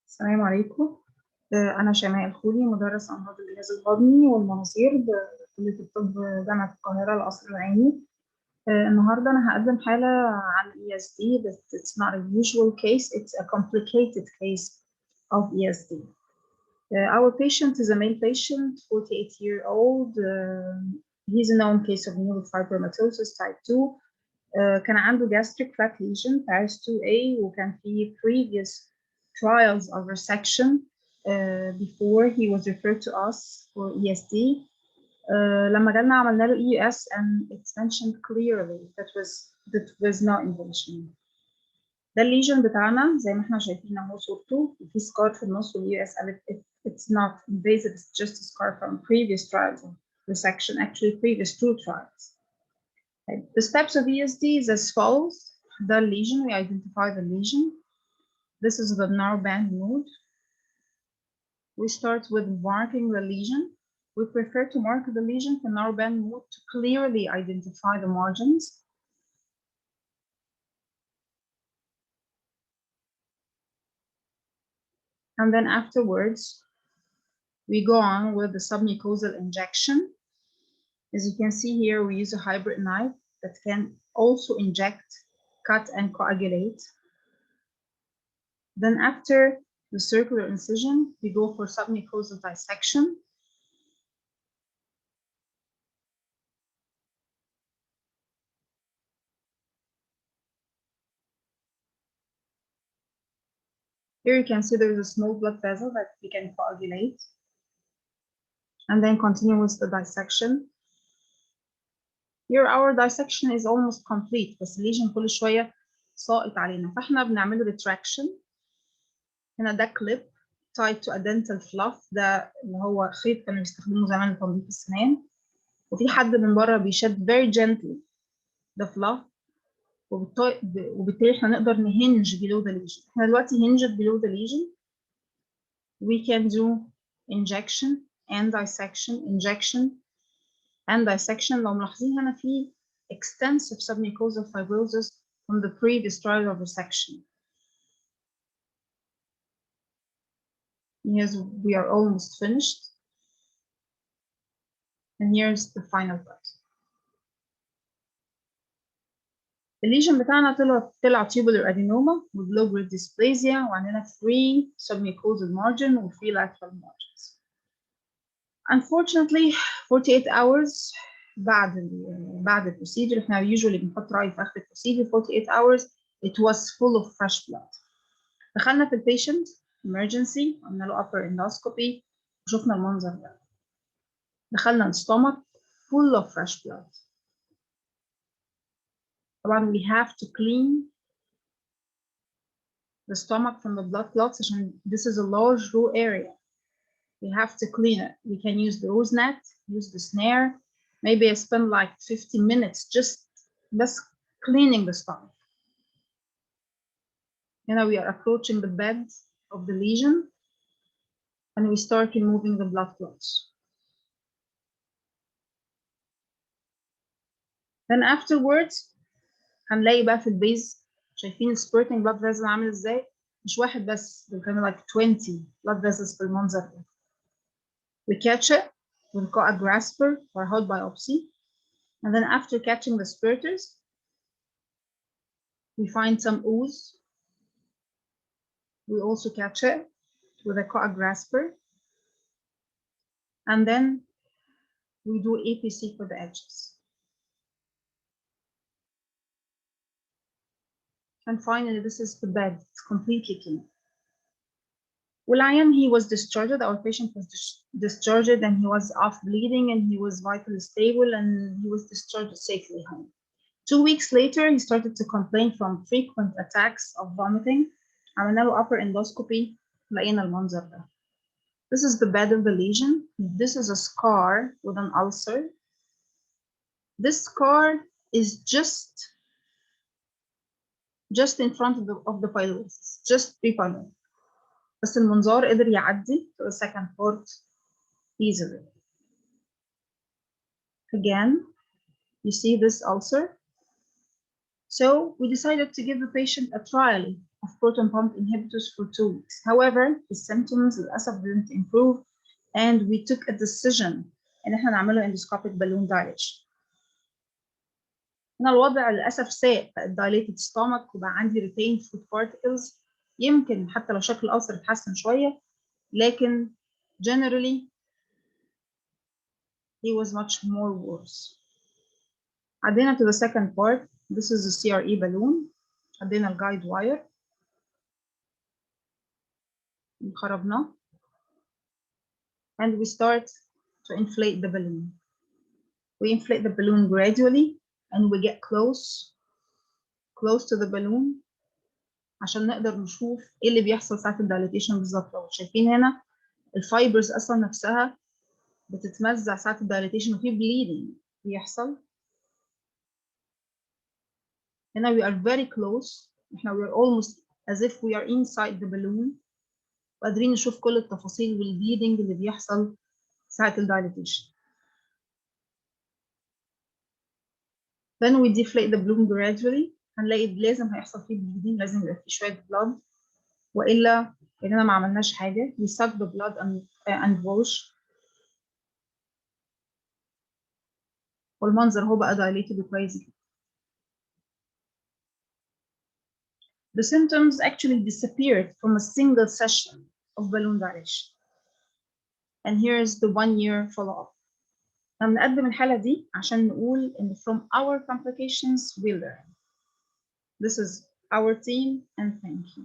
السلام عليكم. أنا شيماء الخولي، مدرس أمراض الجهاز الهضمي والمناظير بكلية الطب جامعة القاهرة القصر العيني. النهاردة أنا هقدم حالة عن ESD but it's not a usual case, it's a complicated case of ESD. Our patient is a male patient, 48-year-old. He's a known case of neurofibromatosis type 2. كان عنده gastric flat lesion type 2A وكان فيه previous trials of resection before he was referred to us for ESD. لما جالنا عملنا له EUS and it's mentioned clearly that was not intentional. ده الليجن بتاعنا زي ما احنا شايفين اهو صورته، في سكار في النص والEUS قالت it's not invasive, it's just a scar from previous trials of resection, actually previous 2 trials. The steps of ESD is as follows. The lesion, we identify the lesion. This is the narrowband node. We start with marking the lesion. We prefer to mark the lesion for narrowband node to clearly identify the margins. And then afterwards, we go on with the submucosal injection. As you can see here, we use a hybrid knife that can also inject, cut, and coagulate. Then after the circular incision, we go for submucosal dissection. Here you can see there is a small blood vessel that we can coagulate. And then continue with the dissection. Here our dissection is almost complete, بس الليجن كل شوية ساقط علينا، فاحنا بنعمله retraction. هنا ده clip tied to a dental fluff، ده اللي هو خيط كانوا بيستخدموه زمان لتنظيف السنان، وفي حد من بره بيشد very gently the fluff، وبالتالي احنا نقدر نهنج below the lesion. احنا دلوقتي hinged below the lesion. We can do injection and dissection, injection and dissection. لو ملاحظين هنا في extensive submucosal fibrosis from the previous trial of resection. Yes, we are almost finished. And here's the final part. الليجن بتاعنا طلع tubular adenoma with low grade dysplasia وعندنا free submucosal margin و free lateral margins. Unfortunately 48 hours بعد البروسيجر، احنا usually بنحط راي في اخر البروسيجر 48 hours it was full of fresh blood. دخلنا في البيشنت emergency، عملنا له upper endoscopy وشفنا المنظر ده. دخلنا الستومك full of fresh blood. طبعا we have to clean the stomach from the blood clots عشان this is a large raw area. We have to clean it. We can use the rose net, use the snare. Maybe I spend like 50 minutes just cleaning the stomach. Now we are approaching the bed of the lesion and we start removing the blood clots. Then afterwards هنلاقي بقى في البيز شايفين spurting blood vessel عامل ازاي؟ مش واحد بس، دول كانوا like 20 blood vessels في المنظر ده. We catch it with a grasper or hot biopsy. And then after catching the spurters, we find some ooze. We also catch it with a grasper. And then we do APC for the edges. And finally, this is the bed. It's completely clean. Al-Ainy, he was discharged. Our patient was discharged and he was off bleeding and he was vitally stable and he was discharged safely home. 2 weeks later, he started to complain from frequent attacks of vomiting. عملنا له upper endoscopy. لقينا المنظر ده. This is the bed of the lesion. This is a scar with an ulcer. This scar is just in front of the pylorus, just pre-pyloric. بس المنظار قدر يعدي to the second part easily. Again, you see this ulcer. So we decided to give the patient a trial of proton pump inhibitors for 2 weeks. However, the symptoms للأسف didn't improve, and we took a decision إن إحنا نعمله endoscopic balloon dilation. هنا الوضع للأسف ساء، بقت dilated stomach وبقى عندي retained food particles. يمكن حتى لو شكل الألسر اتحسن شوية، لكن generally he was much more worse. عدينا to the second part. This is the CRE balloon. عدينا الجايد واير، خربناه، and we start to inflate the balloon. We inflate the balloon gradually and we get close to the balloon عشان نقدر نشوف ايه اللي بيحصل ساعة الدايليتيشن بالظبط. لو شايفين هنا الفايبرز اصلا نفسها بتتمزع ساعة الدايليتيشن وفي bleeding بيحصل. هنا we are very close. احنا we are almost as if we are inside the balloon. وقادرين نشوف كل التفاصيل والبليدنج اللي بيحصل ساعة الدايليتيشن. Then we deflate the balloon gradually. هنلاقي لازم هيحصل فيه bleeding، لازم يبقى فيه شوية blood، وإلا كأننا ما عملناش حاجة. We suck the blood and wash. والمنظر هو بقى dilated كويس. The symptoms actually disappeared from a single session of balloon dilation. And here is the 1-year follow-up. بنقدم الحالة دي عشان نقول إن from our complications we learn. This is our team and thank you.